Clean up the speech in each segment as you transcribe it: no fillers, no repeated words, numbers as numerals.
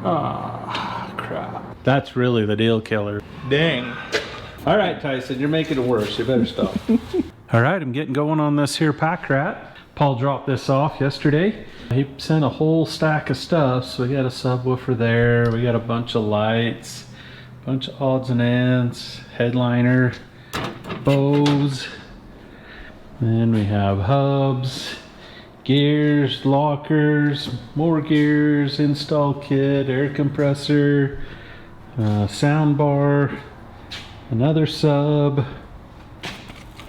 Ah, crap. That's really the deal killer. Dang. All right, Tyson, you're making it worse. You better stop. All right, I'm getting going on this here pack rat. Paul dropped this off yesterday. He sent a whole stack of stuff. So we got a subwoofer there. We got a bunch of lights, a bunch of odds and ends, headliner, bows. Then we have hubs, gears, lockers, more gears, install kit, air compressor, sound bar, another sub.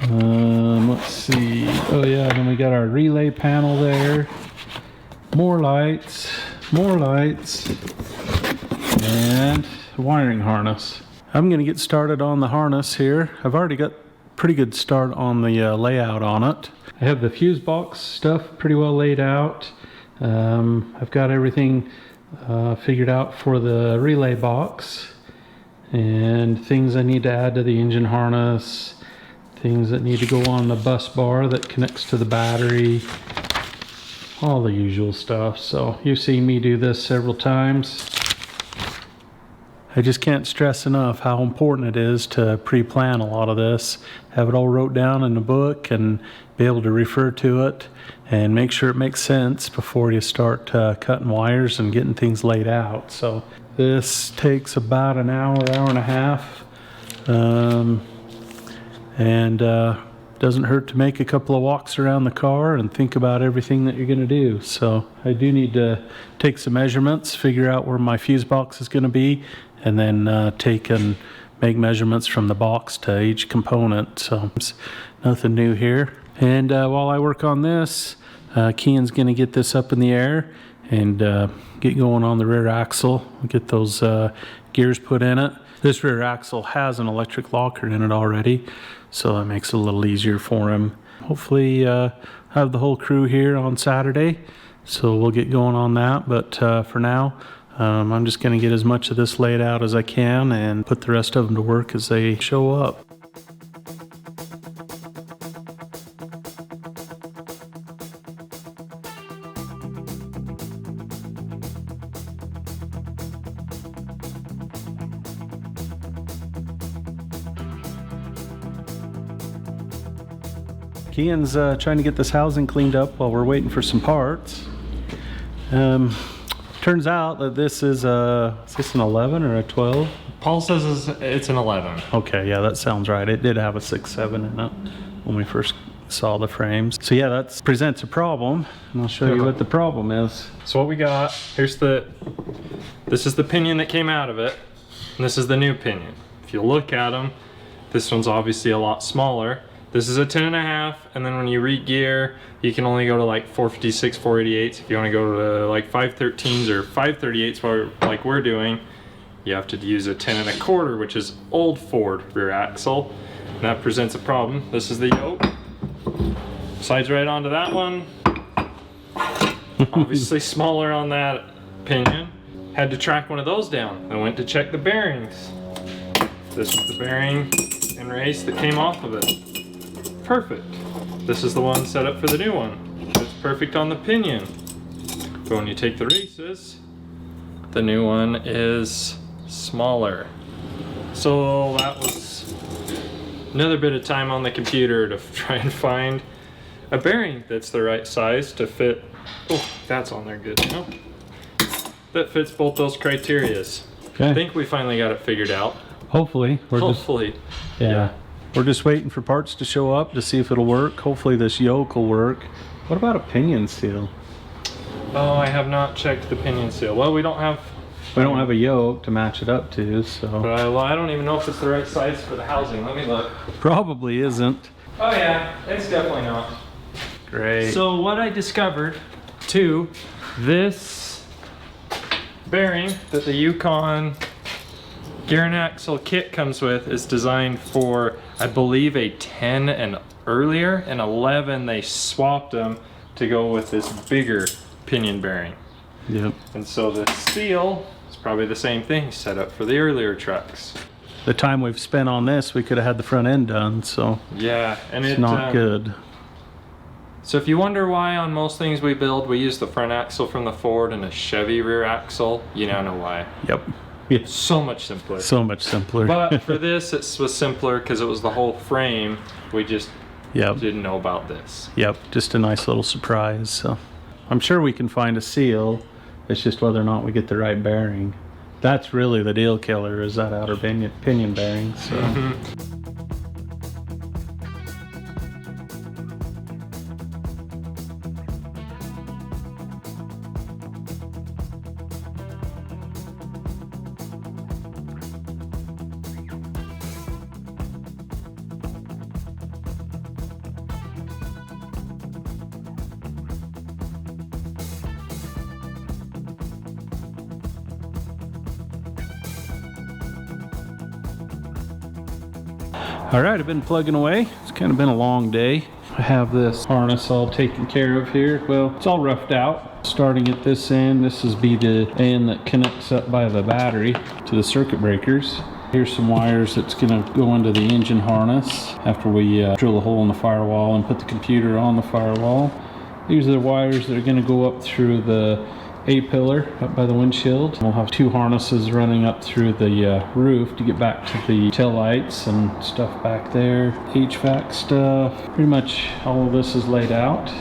Let's see. Oh yeah, then we got our relay panel there. More lights, and a wiring harness. I'm gonna get started on the harness here. I've already got pretty good start on the layout on it. I have the fuse box stuff pretty well laid out. I've got everything figured out for the relay box and things I need to add to the engine harness, things that need to go on the bus bar that connects to the battery, all the usual stuff. So you've seen me do this several times. I just can't stress enough how important it is to pre-plan a lot of this, have it all wrote down in a book and be able to refer to it and make sure it makes sense before you start cutting wires and getting things laid out. So this takes about an hour, hour and a half, and doesn't hurt to make a couple of walks around the car and think about everything that you're going to do. So I do need to take some measurements, figure out where my fuse box is going to be, and then take and make measurements from the box to each component. So it's nothing new here. And while I work on this, Kian's going to get this up in the air and get going on the rear axle, get those gears put in it. This rear axle has an electric locker in it already, so that makes it a little easier for him. Hopefully have the whole crew here on Saturday, so we'll get going on that. But for now, I'm just going to get as much of this laid out as I can and put the rest of them to work as they show up. Kian's trying to get this housing cleaned up while we're waiting for some parts. Turns out that this is this an 11 or a 12? Paul says it's an 11. Okay, yeah, that sounds right. It did have a 6.7 in it when we first saw the frames. So yeah, that presents a problem, and I'll show you what the problem is. So what we got, this is the pinion that came out of it, and this is the new pinion. If you look at them, this one's obviously a lot smaller. This is a 10.5, and then when you re-gear, you can only go to like 456, 488s. If you want to go to like 513s or 538s, like we're doing, you have to use a 10.25, which is old Ford rear axle, and that presents a problem. This is the yoke. Slides right onto that one. Obviously smaller on that pinion. Had to track one of those down. I went to check the bearings. This is the bearing and race that came off of it. Perfect. This is the one set up for the new one. It's perfect on the pinion. But when you take the races, the new one is smaller. So that was another bit of time on the computer to try and find a bearing that's the right size to fit. Oh, that's on there good now. That fits both those criterias. Okay. I think we finally got it figured out. Hopefully. Hopefully. Yeah. We're just waiting for parts to show up to see if it'll work. Hopefully this yoke will work. What about a pinion seal? Oh, I have not checked the pinion seal. Well, we don't have a yoke to match it up to, so. But I don't even know if it's the right size for the housing. Let me look. Probably isn't. Oh yeah, it's definitely not. Great. So what I discovered too, this bearing that the Yukon gear and axle kit comes with is designed for, I believe, a 10 and earlier, and 11 they swapped them to go with this bigger pinion bearing. Yep. And so the seal is probably the same thing, set up for the earlier trucks. The time we've spent on this, we could have had the front end done, so yeah, and it's not good. So if you wonder why on most things we build, we use the front axle from the Ford and a Chevy rear axle, you now know why. Yep. Yeah. So much simpler. So much simpler. But for this, it was simpler because it was the whole frame. We just Yep. didn't know about this. Yep, just a nice little surprise. So I'm sure we can find a seal. It's just whether or not we get the right bearing. That's really the deal killer, is that outer pinion bearing. So. All right, I've been plugging away. It's kind of been a long day. I have this harness all taken care of here. Well, it's all roughed out. Starting at this end, this is be the end that connects up by the battery to the circuit breakers. Here's some wires that's gonna go into the engine harness after we drill a hole in the firewall and put the computer on the firewall. These are the wires that are gonna go up through the A-pillar up by the windshield. We'll have two harnesses running up through the roof to get back to the tail lights and stuff back there. HVAC stuff. Pretty much all of this is laid out.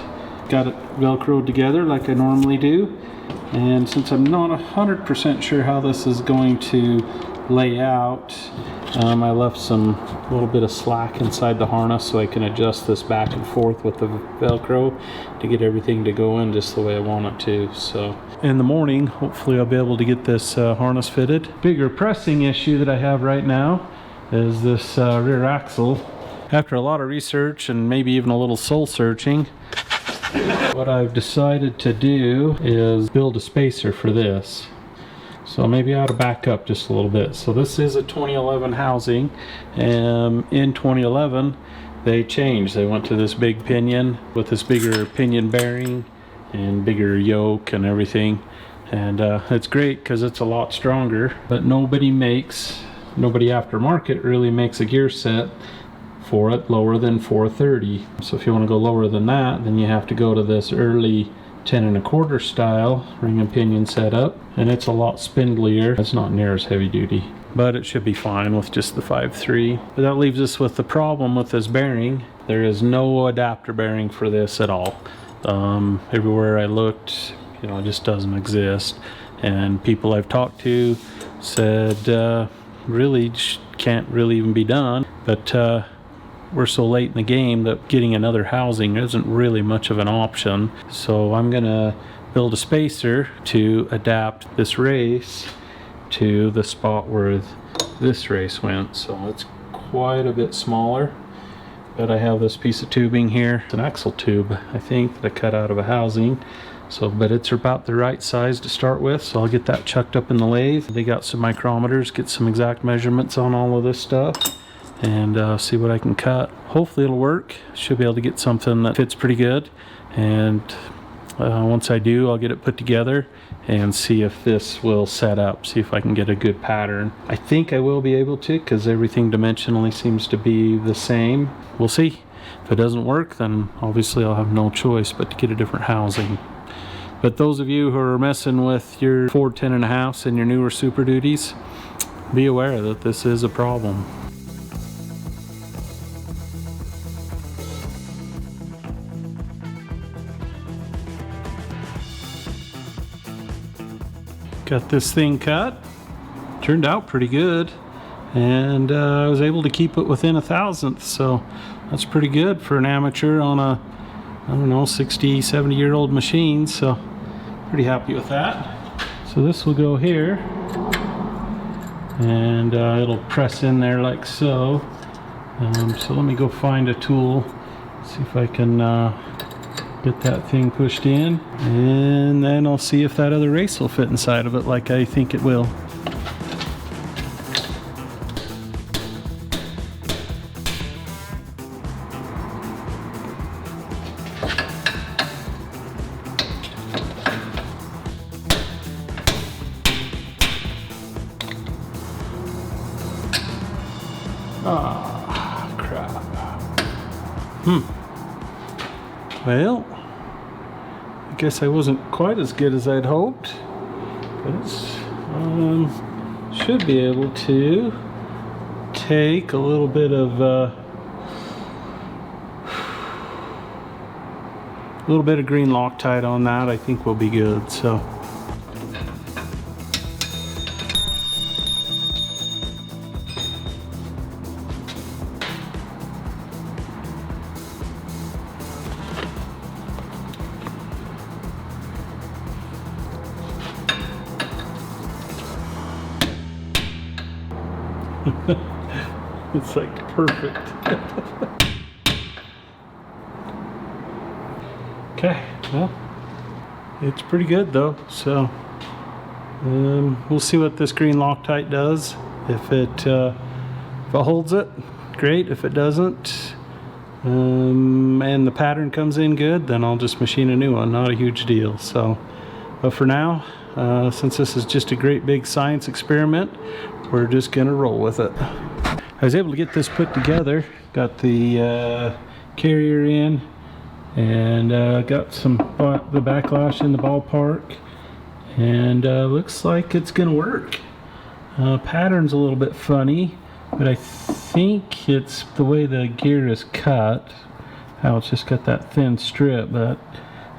Got it velcroed together like I normally do. And since I'm not 100% sure how this is going to lay out, I left some little bit of slack inside the harness so I can adjust this back and forth with the Velcro to get everything to go in just the way I want it to. So in the morning, hopefully I'll be able to get this harness fitted. Bigger pressing issue that I have right now is this rear axle. After a lot of research and maybe even a little soul searching, what I've decided to do is build a spacer for this. So maybe I ought to back up just a little bit. So this is a 2011 housing, and in 2011 they changed. They went to this big pinion with this bigger pinion bearing and bigger yoke and everything, and it's great because it's a lot stronger. But nobody aftermarket really makes a gear set for it lower than 430. So if you want to go lower than that, then you have to go to this early 10 1/4 style ring and pinion setup, and it's a lot spindlier. It's not near as heavy duty, but it should be fine with just the 5.3. But that leaves us with the problem with this bearing. There is no adapter bearing for this at all. Everywhere I looked, you know, it just doesn't exist. And people I've talked to said really can't really even be done. But we're so late in the game that getting another housing isn't really much of an option. So I'm gonna build a spacer to adapt this race to the spot where this race went. So it's quite a bit smaller, but I have this piece of tubing here. It's an axle tube, I think, that I cut out of a housing. So, but it's about the right size to start with, so I'll get that chucked up in the lathe. They got some micrometers, get some exact measurements on all of this stuff, and see what I can cut. Hopefully it'll work. Should be able to get something that fits pretty good, and once I do, I'll get it put together and see if this will set up, see if I can get a good pattern. I think I will be able to, because everything dimensionally seems to be the same. We'll see. If it doesn't work, then obviously I'll have no choice but to get a different housing. But those of you who are messing with your Ford 10.5s and your newer Super Duties, be aware that this is a problem. Got this thing cut. Turned out pretty good, and I was able to keep it within 1/1000th, so that's pretty good for an amateur on a, I don't know, 60, 70-year-old machine. So pretty happy with that. So this will go here, and it'll press in there like so. So let me go find a tool, see if I can get that thing pushed in, and then I'll see if that other race will fit inside of it like I think it will. Ah, crap. Well, I guess I wasn't quite as good as I'd hoped, but it's should be able to take a little bit of green Loctite on that. I think we'll be good. So. It's like perfect. Okay, well, it's pretty good though. So we'll see what this green Loctite does. If it holds it, great. If it doesn't, and the pattern comes in good, then I'll just machine a new one. Not a huge deal. So, but for now, since this is just a great big science experiment, we're just gonna roll with it. I was able to get this put together. Got the carrier in, and got the backlash in the ballpark, and looks like it's gonna work. Pattern's a little bit funny, but I think it's the way the gear is cut, how it's just got that thin strip, but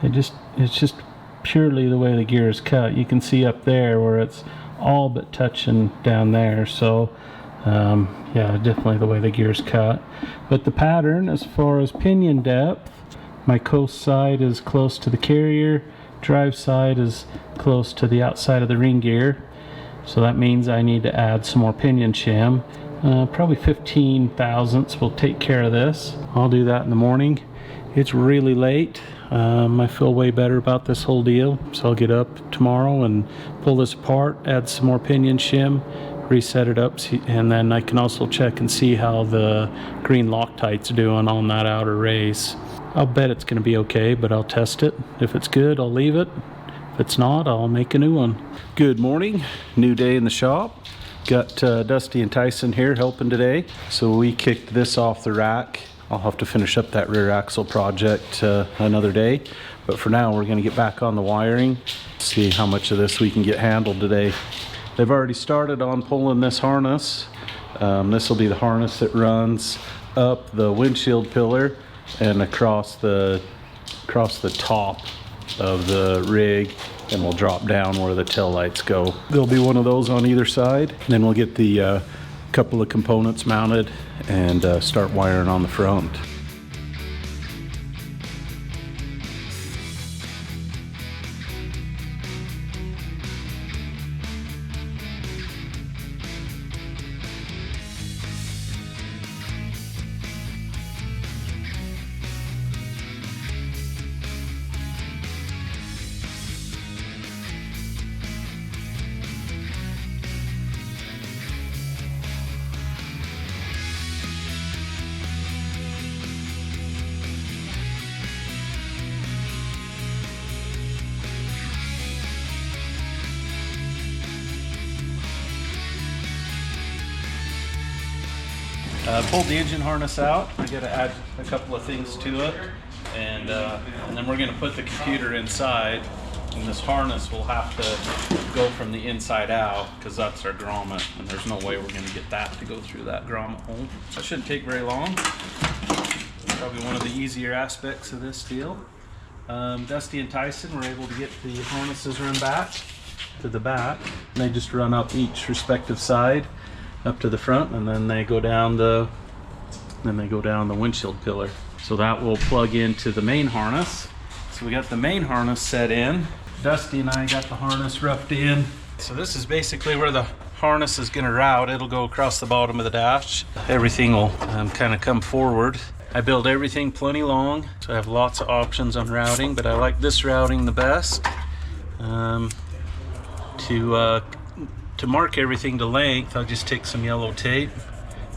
it's just purely the way the gear is cut. You can see up there where it's all but touching down there. So yeah, definitely the way the gear is cut. But the pattern, as far as pinion depth, my coast side is close to the carrier, drive side is close to the outside of the ring gear. So that means I need to add some more pinion shim. Probably 15 thousandths will take care of this. I'll do that in the morning. It's really late. I feel way better about this whole deal. So I'll get up tomorrow and pull this apart, add some more pinion shim, reset it up, and then I can also check and see how the green Loctite's doing on that outer race. I'll bet it's going to be okay, but I'll test it. If it's good, I'll leave it. If it's not, I'll make a new one. Good morning, new day in the shop. Got Dusty and Tyson here helping today. So we kicked this off the rack. I'll have to finish up that rear axle project another day. But for now, we're going to get back on the wiring, see how much of this we can get handled today. They've already started on pulling this harness. This will be the harness that runs up the windshield pillar and across the top of the rig, and will drop down where the tail lights go. There'll be one of those on either side, and then we'll get the couple of components mounted and start wiring on the front. Pulled the engine harness out. I got to add a couple of things to it, and then we're going to put the computer inside, and this harness will have to go from the inside out because that's our grommet, and there's no way we're going to get that to go through that grommet hole. That shouldn't take very long. Probably one of the easier aspects of this deal. Dusty and Tyson were able to get the harnesses run back to the back, and they just run up each respective side up to the front, and then they go down the windshield pillar. So that will plug into the main harness. So we got the main harness set in. Dusty and I got the harness roughed in. So this is basically where the harness is going to route. It'll go across the bottom of the dash. Everything will kind of come forward. I build everything plenty long, so I have lots of options on routing, but I like this routing the best. To mark everything to length, I'll just take some yellow tape,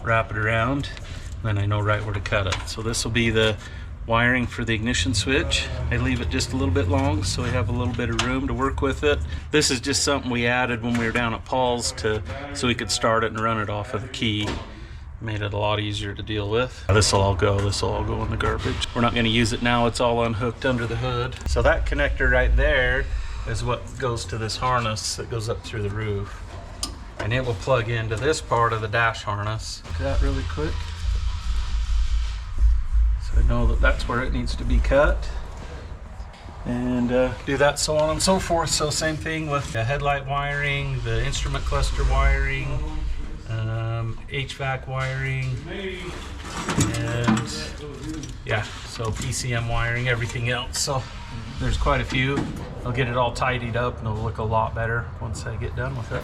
wrap it around, then I know right where to cut it. So this will be the wiring for the ignition switch. I leave it just a little bit long so we have a little bit of room to work with it. This is just something we added when we were down at Paul's so we could start it and run it off of the key. Made it a lot easier to deal with. This will all go in the garbage. We're not gonna use it now, it's all unhooked under the hood. So that connector right there is what goes to this harness that goes up through the roof. And it will plug into this part of the dash harness. Look at that really quick. So I know that that's where it needs to be cut. And do that so on and so forth. So same thing with the headlight wiring, the instrument cluster wiring, HVAC wiring, and yeah, so PCM wiring, everything else. So there's quite a few. I'll get it all tidied up and it'll look a lot better once I get done with it.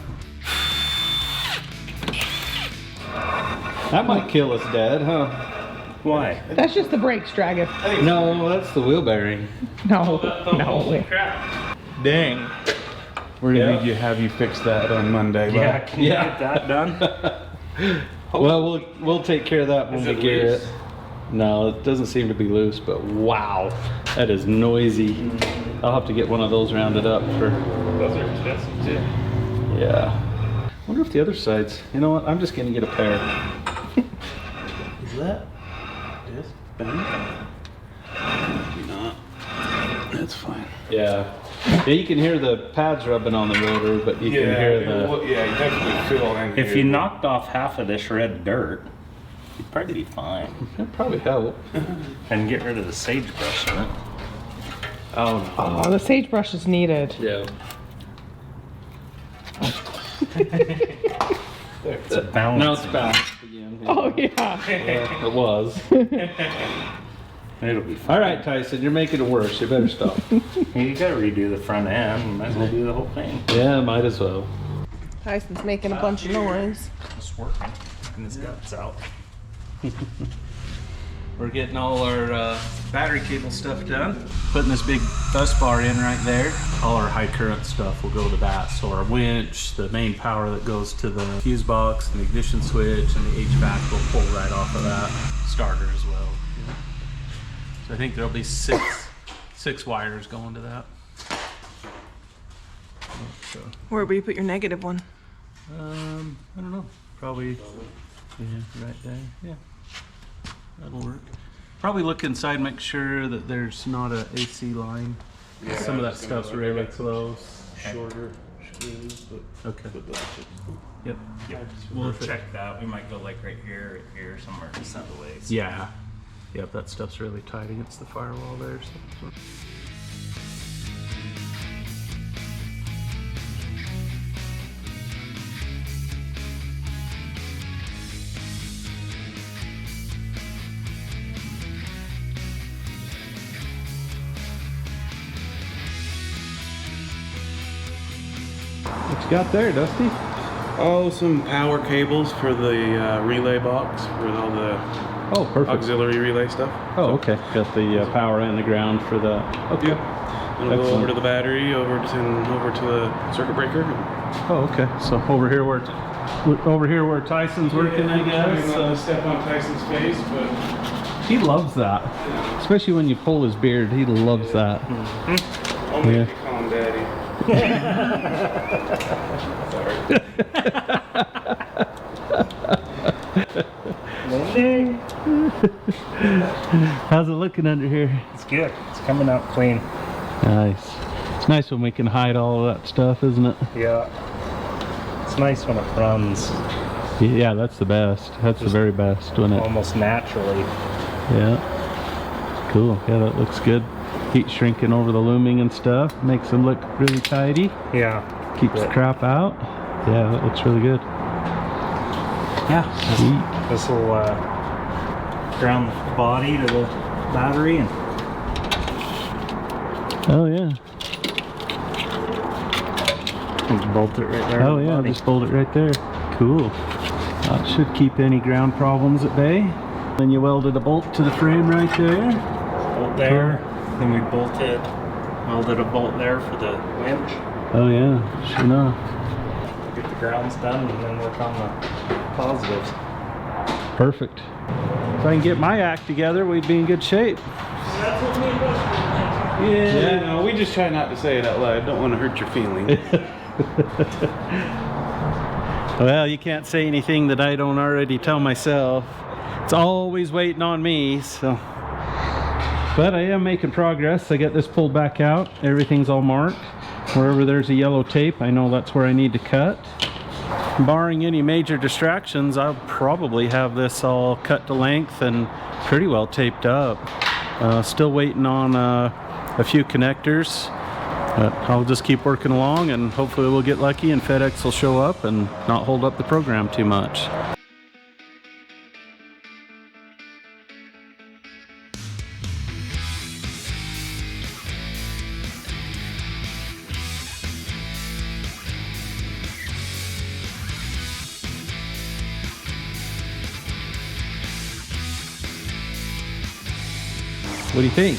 That might kill us, Dad, huh? Why? That's just the brakes dragging. No, that's the wheel bearing. No, no. Dang. We're gonna need have you fix that on Monday. Yeah, can you get that done? Well, we'll take care of that when we gear it. No, it doesn't seem to be loose, but wow, that is noisy. I'll have to get one of those rounded up for. Those are expensive too. Yeah. Wonder if the other side's. You know what? I'm just gonna get a pair. Is that this bent? Maybe not. That's fine. Yeah. Yeah, you can hear the pads rubbing on the rotor, but you can hear the. Yeah, you definitely feel it. If you knocked off half of this red dirt, you'd probably be fine. That'd probably help. And get rid of the sagebrush in it. Oh no. Oh, the sagebrush is needed. Yeah. It's a balance. Now it's balanced again. Oh, yeah. Yeah, it was. It'll be fine. All right, Tyson, you're making it worse. You better stop. You gotta redo the front end. You might as well do the whole thing. Yeah, might as well. Tyson's making a bunch of noise. It's working. And his guts out. We're getting all our battery cable stuff done. Putting this big bus bar in right there. All our high current stuff will go to that. So our winch, the main power that goes to the fuse box, and the ignition switch, and the HVAC will pull right off of that. Starter as well. So I think there'll be six wires going to that. So, Where will you put your negative one? I don't know. Probably, yeah, right there. Yeah, that'll work. Probably look inside, make sure that there's not a AC line. Yeah, Some of that stuff's really close. Shorter screws, but Okay. Yep. Well, We'll if it- check that. We might go like right here, somewhere just out of the way. Yeah. Yep, that stuff's really tight against the firewall there. So. What you got there, Dusty? oh, some power cables for the relay box with all the Oh, perfect. auxiliary relay stuff. Oh, okay. Got the power and the ground for the. Okay. Yep. It'll go Excellent. over to the battery, over to the circuit breaker. Oh, okay. So over here where Tyson's working, I guess. Step on Tyson's face, but He loves that, especially when you pull his beard. He loves that. I'll make Yeah. you call him Daddy. How's it looking under here? It's good. It's coming out clean. Nice. It's nice when we can hide all of that stuff, isn't it? Yeah. It's nice when it runs Yeah, that's the best. That's the very best when it. almost naturally. Yeah. Cool. Yeah, that looks good. Heat shrinking over the looming and stuff. Makes them look really tidy. Yeah. Keeps the crap out. Yeah, that looks really good. Yeah. Sweet. This will ground the body to the battery and Oh yeah. bolt it right there. Oh on the yeah, body. just bolt it right there. Cool. That should keep any ground problems at bay. Then you welded a bolt to the frame right there. Bolt there. Then we welded a bolt there for the winch. Oh yeah, sure enough. Get the grounds done and then work on the positives. Perfect. If I can get my act together, we'd be in good shape. Yeah, no, we just try not to say it out loud. Don't want to hurt your feelings. Well, you can't say anything that I don't already tell myself. It's always waiting on me, so. But I am making progress. I got this pulled back out. Everything's all marked. Wherever there's a yellow tape, I know that's where I need to cut. Barring any major distractions, I'll probably have this all cut to length and pretty well taped up. Still waiting on a few connectors. But I'll just keep working along and hopefully we'll get lucky and FedEx will show up and not hold up the program too much. What do you think?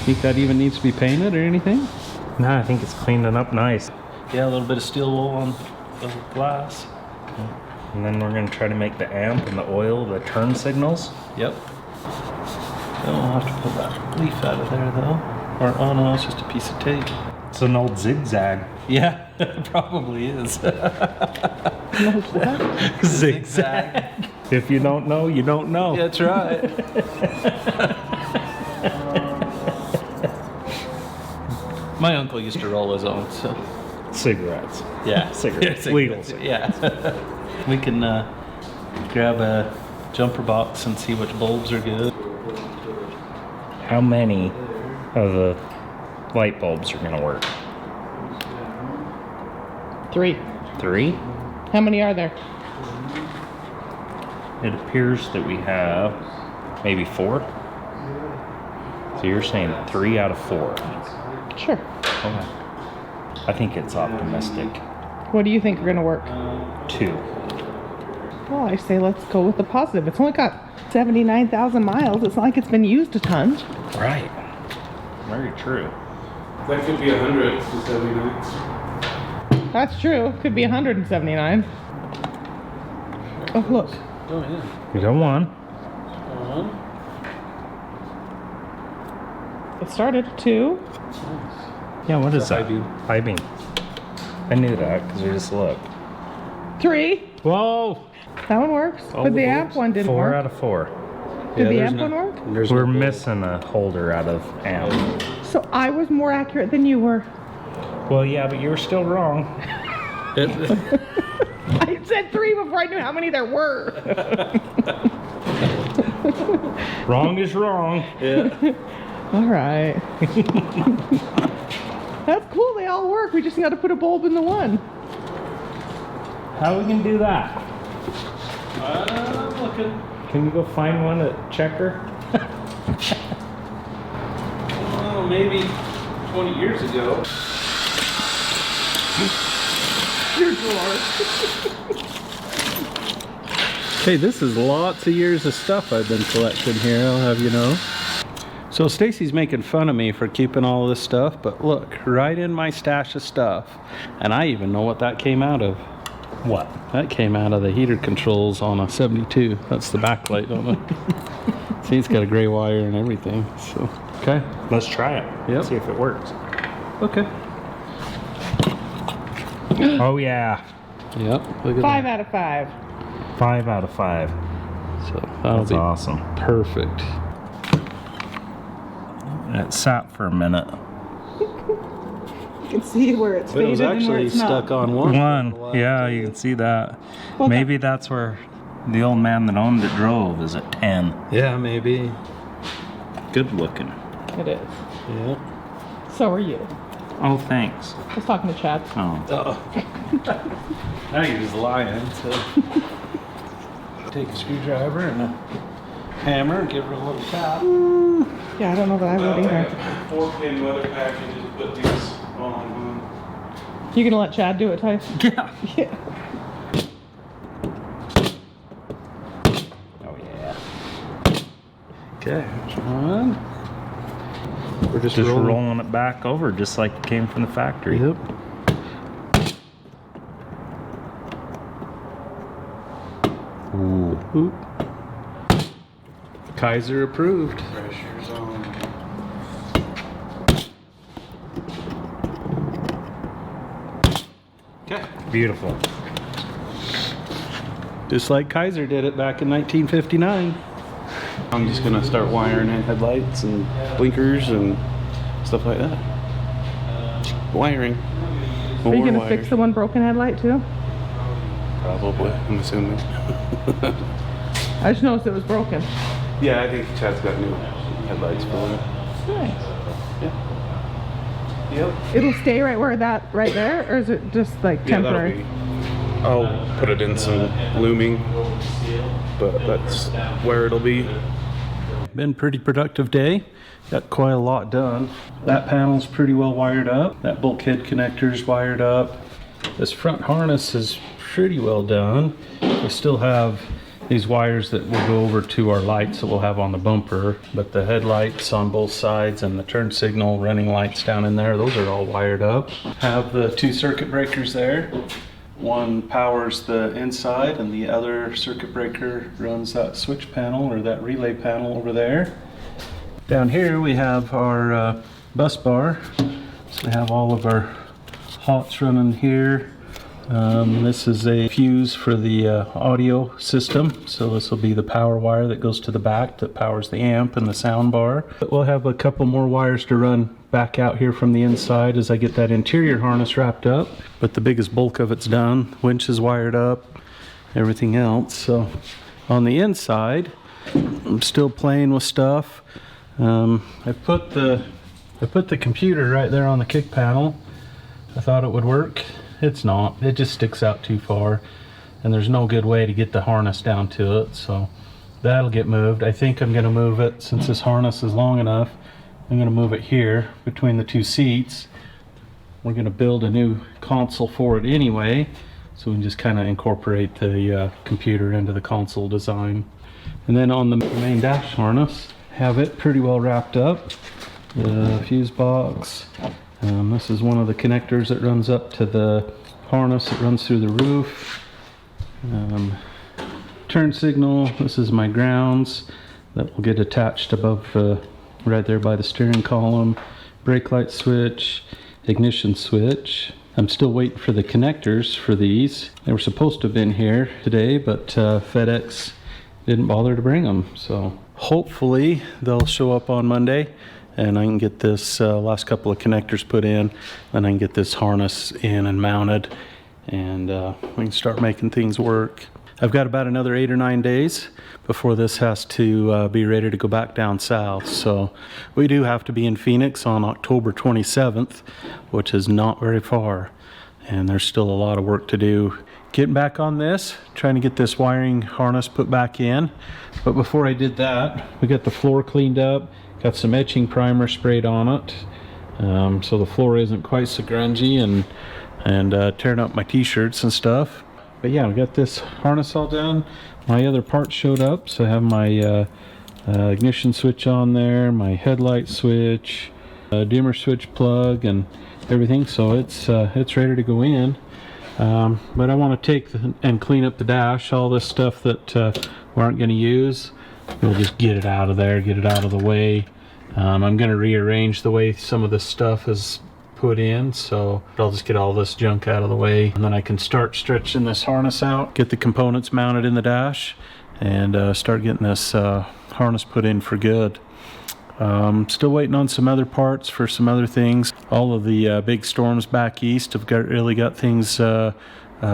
Think that even needs to be painted or anything? No, I think it's cleaning up nice. Yeah, a little bit of steel wool on the glass. And then we're going to try to make the amp and the oil the turn signals. Yep. I'll have to pull that leaf out of there though. Or, oh no, it's just a piece of tape. It's an old zigzag. Yeah, it probably is. Zigzag. If you don't know, you don't know. That's right. My uncle used to roll his own, so. Cigarettes. Yeah. Cigarettes. Legal cigarettes. Yeah. We can grab a jumper box and see which bulbs are good. How many of the light bulbs are going to work? 3. 3? How many are there? It appears that we have maybe 4. So you're saying 3 out of 4. Sure. Okay. I think it's optimistic. What do you think are going to work? 2. Well, I say let's go with the positive. It's only got 79,000 miles. It's not like it's been used a ton. Right. Very true. That could be 179. That's true. Could be 179. Oh, look. Go ahead. You got 1. It started 2. Yeah, what is that? High beam. I knew that because we just looked. 3. Whoa! That one works. All But the the bulbs? amp one didn't 4 work. out of 4. Did the there's amp one work? We're missing a holder out of amp. So I was more accurate than you were. Well, yeah, but you were still wrong. I said 3 before I knew how many there were. Wrong is wrong. Yeah. All right. That's cool. They all work. We just got to put a bulb in the one. How we can do that? I'm looking. Can you go find one at Checker? Oh, maybe 20 years ago. Your drawer. Hey, this is lots of years of stuff I've been collecting here, I'll have you know. So Stacy's making fun of me for keeping all this stuff, but look, right in my stash of stuff. And I even know what that came out of. What? That came out of the heater controls on a 72. That's the backlight on it. See, it's got a gray wire and everything, so. Okay. Let's try it. Yep. See if it works. Okay. Oh, yeah. Yep, look at 5 that. out of 5. 5 out of 5. So that'll That's be awesome. perfect. It sat for a minute. You can see where it's But it was faded and where actually it's not. stuck on one. Yeah, you can see that. Well, Maybe that's where the old man that owned it drove is at 10. Yeah, maybe. Good looking. It is. Yeah. So are you. Oh, thanks. I was talking to Chad. Oh. Now you're just lying, so. Take a screwdriver and a hammer and give her a little tap. Yeah, I don't know that I would either. 4-pin weather pack and just put these on. You gonna let Chad do it, Ty? Yeah. Yeah. Oh, yeah. Okay, John. We're just rolling it back over just like it came from the factory. Yep. Ooh. Kaiser approved. Pressure's on. Okay. Beautiful. Just like Kaiser did it back in 1959. I'm just gonna start wiring in headlights and blinkers and stuff like that. Wiring. Are you gonna fix the one broken headlight too? Probably, I'm assuming. I just noticed it was broken. Yeah, I think Chad's got new headlights for it. Nice. Yeah. Yep. It'll stay right where right there, or is it just like temporary? Yeah, I'll put it in some looming, but that's where it'll be. Been a pretty productive day. Got quite a lot done. That panel's pretty well wired up. That bulkhead connector's wired up. This front harness is pretty well done. We still have these wires that will go over to our lights that we'll have on the bumper, but the headlights on both sides and the turn signal running lights down in there, those are all wired up. Have the 2 circuit breakers there. One powers the inside and the other circuit breaker runs that switch panel or that relay panel over there. Down here we have our bus bar. So we have all of our hots running here. This is a fuse for the audio system. So this will be the power wire that goes to the back that powers the amp and the sound bar. But we'll have a couple more wires to run back out here from the inside as I get that interior harness wrapped up. But the biggest bulk of it's done. Winch is wired up, everything else. So on the inside, I'm still playing with stuff. I put the computer right there on the kick panel. I thought it would work. It's not. It just sticks out too far, and there's no good way to get the harness down to it, so that'll get moved. I think I'm going to move it, since this harness is long enough, I'm going to move it here between the 2 seats. We're going to build a new console for it anyway, so we can just kind of incorporate the computer into the console design. And then on the main dash harness, have it pretty well wrapped up. The fuse box. This is one of the connectors that runs up to the harness that runs through the roof. Turn signal, this is my grounds that will get attached above right there by the steering column. Brake light switch, ignition switch. I'm still waiting for the connectors for these. They were supposed to have been here today, but FedEx didn't bother to bring them. So hopefully they'll show up on Monday, and I can get this last couple of connectors put in, and I can get this harness in and mounted, and we can start making things work. I've got about another 8 or 9 days before this has to be ready to go back down south. So we do have to be in Phoenix on October 27th, which is not very far, and there's still a lot of work to do. Getting back on this, trying to get this wiring harness put back in. But before I did that, we got the floor cleaned up. Got some etching primer sprayed on it, so the floor isn't quite so grungy and tearing up my t-shirts and stuff. But yeah, we got this harness all done. My other parts showed up, so I have my ignition switch on there, my headlight switch, dimmer switch plug, and everything. So it's ready to go in. But I want to take and clean up the dash, all this stuff that we aren't going to use. We'll just get it out of there, get it out of the way. I'm going to rearrange the way some of this stuff is put in, so I'll just get all this junk out of the way, and then I can start stretching this harness out, get the components mounted in the dash, and start getting this harness put in for good. Still waiting on some other parts for some other things. All of the big storms back east have really got things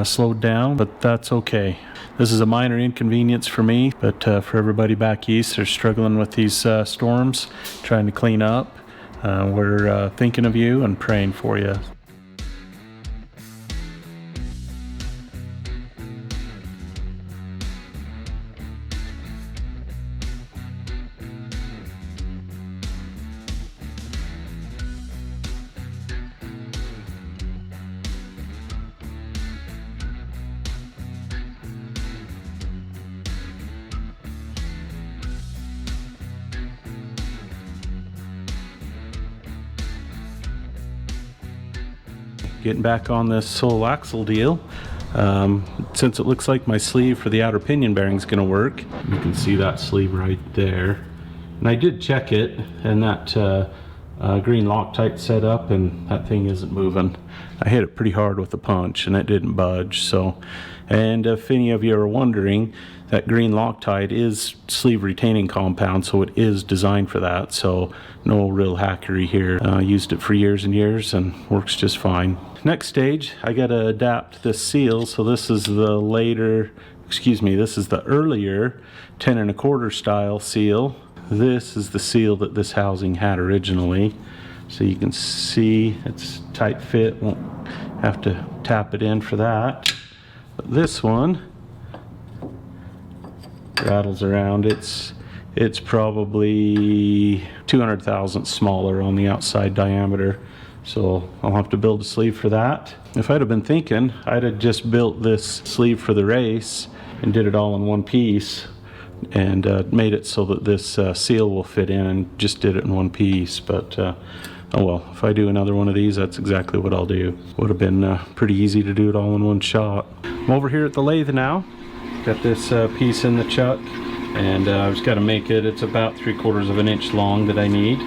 slowed down, but that's okay. This is a minor inconvenience for me, but for everybody back east, they're struggling with these storms, trying to clean up. We're thinking of you and praying for you. Getting back on this sole axle deal. Since it looks like my sleeve for the outer pinion bearing is going to work, you can see that sleeve right there. And I did check it, and that green Loctite set up, and that thing isn't moving. I hit it pretty hard with the punch and it didn't budge. So, and if any of you are wondering, that green Loctite is sleeve retaining compound, so it is designed for that. So no real hackery here. Used it for years and years and works just fine. Next stage, I gotta adapt this seal. So this is the this is the earlier 10 1/4 style seal. This is the seal that this housing had originally. So you can see it's tight fit, won't have to tap it in for that. But this one rattles around. It's probably 200 thousandths smaller on the outside diameter. So I'll have to build a sleeve for that. If I'd have been thinking, I'd have just built this sleeve for the race and did it all in one piece and made it so that this seal will fit in, and just did it in one piece. But oh well, if I do another one of these, that's exactly what I'll do. Would have been pretty easy to do it all in one shot. I'm over here at the lathe now. Got this piece in the chuck, and I've just got to make it. It's about 3/4 of an inch long that I need.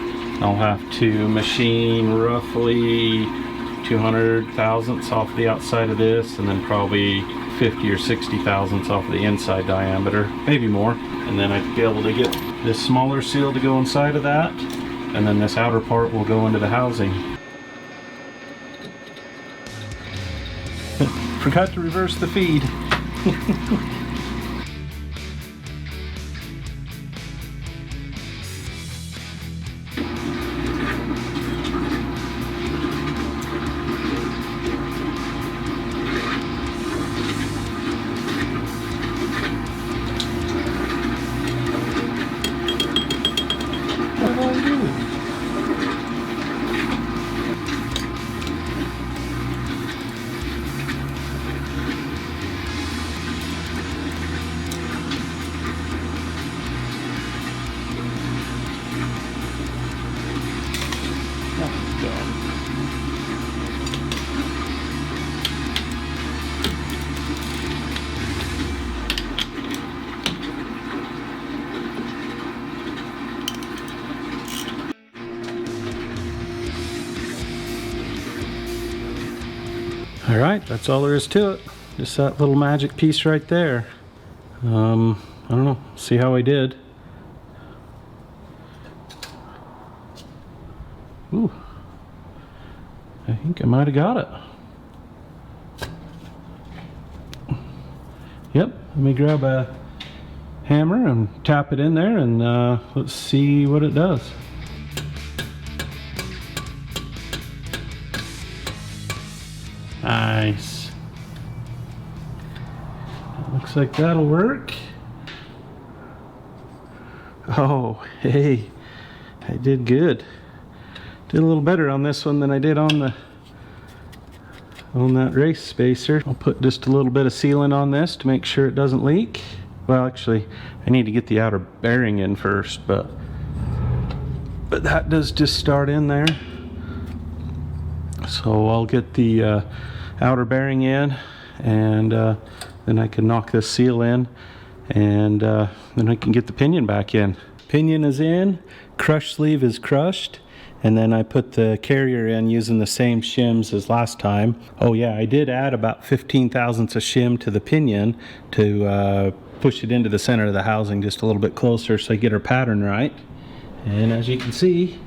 I'll have to machine roughly 200 thousandths off the outside of this, and then probably 50 or 60 thousandths off of the inside diameter, maybe more. And then I'd be able to get this smaller seal to go inside of that, and then this outer part will go into the housing. Forgot to reverse the feed. All right, that's all there is to it. Just that little magic piece right there. I don't know, see how I did. Ooh, I think I might have got it. Yep, let me grab a hammer and tap it in there, and let's see what it does. Nice. Looks like that'll work. Oh, hey, I did good. Did a little better on this one than I did on that race spacer. I'll put just a little bit of sealant on this to make sure it doesn't leak. Well, actually, I need to get the outer bearing in first, but that does just start in there. So I'll get the outer bearing in, and then I can knock this seal in, and then I can get the pinion back in. Pinion is in, crush sleeve is crushed, and then I put the carrier in using the same shims as last time. Oh yeah, I did add about 15 thousandths of shim to the pinion to push it into the center of the housing just a little bit closer so I get our pattern right. And as you can see,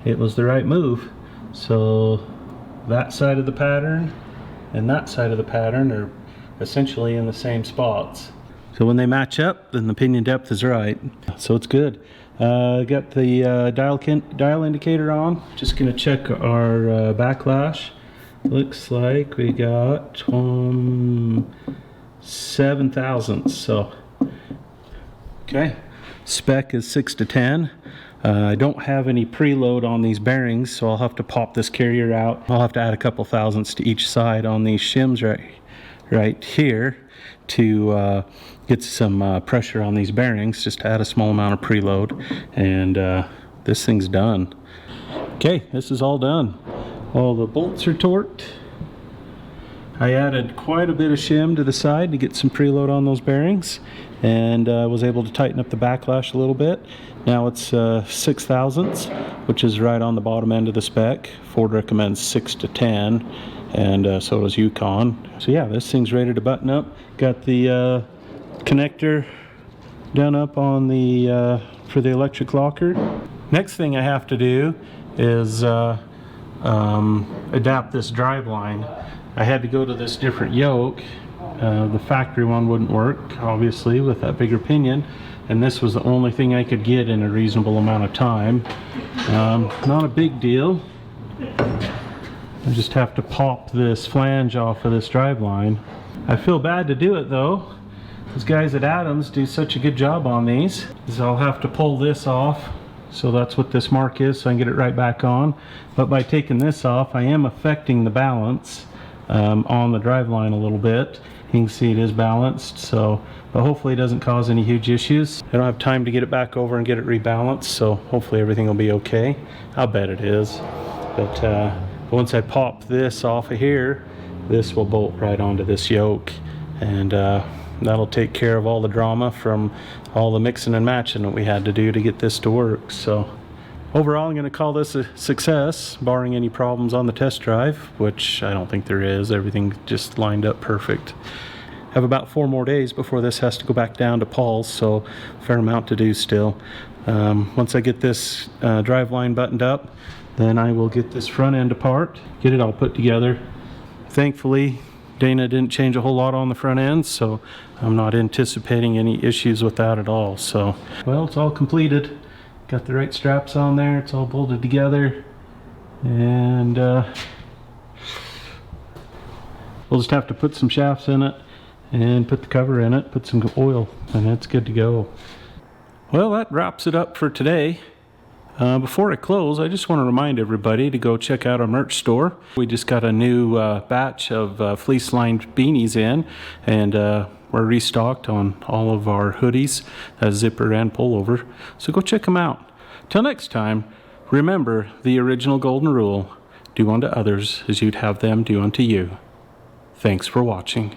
it was the right move. So that side of the pattern and that side of the pattern are essentially in the same spots. So when they match up, then the pinion depth is right. So it's good. Got the dial indicator on. Just gonna check our backlash. Looks like we got 7 thousandths. So okay, spec is 6 to 10. I don't have any preload on these bearings, so I'll have to pop this carrier out. I'll have to add a couple thousandths to each side on these shims right here to get some pressure on these bearings, just to add a small amount of preload, and this thing's done. Okay, this is all done. All the bolts are torqued. I added quite a bit of shim to the side to get some preload on those bearings, and was able to tighten up the backlash a little bit. Now it's 6 thousandths, which is right on the bottom end of the spec. Ford recommends 6 to 10, and so does Yukon. So yeah, this thing's ready to button up. Got the connector done up on the for the electric locker. Next thing I have to do is adapt this drive line. I had to go to this different yoke. The factory one wouldn't work, obviously, with that bigger pinion, and this was the only thing I could get in a reasonable amount of time. Not a big deal. I just have to pop this flange off of this drive line. I feel bad to do it though. These guys at Adams do such a good job on these. So I'll have to pull this off. So that's what this mark is, so I can get it right back on. But by taking this off, I am affecting the balance on the drive line a little bit. You can see it is balanced, so, but hopefully it doesn't cause any huge issues. I don't have time to get it back over and get it rebalanced, so hopefully everything will be okay. I'll bet it is. But once I pop this off of here, this will bolt right onto this yoke, and that'll take care of all the drama from all the mixing and matching that we had to do to get this to work. So overall, I'm going to call this a success, barring any problems on the test drive, which I don't think there is. Everything just lined up perfect. I have about 4 more days before this has to go back down to Paul's, so a fair amount to do still. Once I get this drive line buttoned up, then I will get this front end apart, get it all put together. Thankfully, Dana didn't change a whole lot on the front end, so I'm not anticipating any issues with that at all. So, well, it's all completed. Got the right straps on there, it's all bolted together, and we'll just have to put some shafts in it and put the cover in it, put some oil, and it's good to go. Well, that wraps it up for today. Before I close, I just want to remind everybody to go check out our merch store. We just got a new batch of fleece-lined beanies in, and we're restocked on all of our hoodies, zipper and pullover. So go check them out. Till next time, remember the original golden rule: do unto others as you'd have them do unto you. Thanks for watching.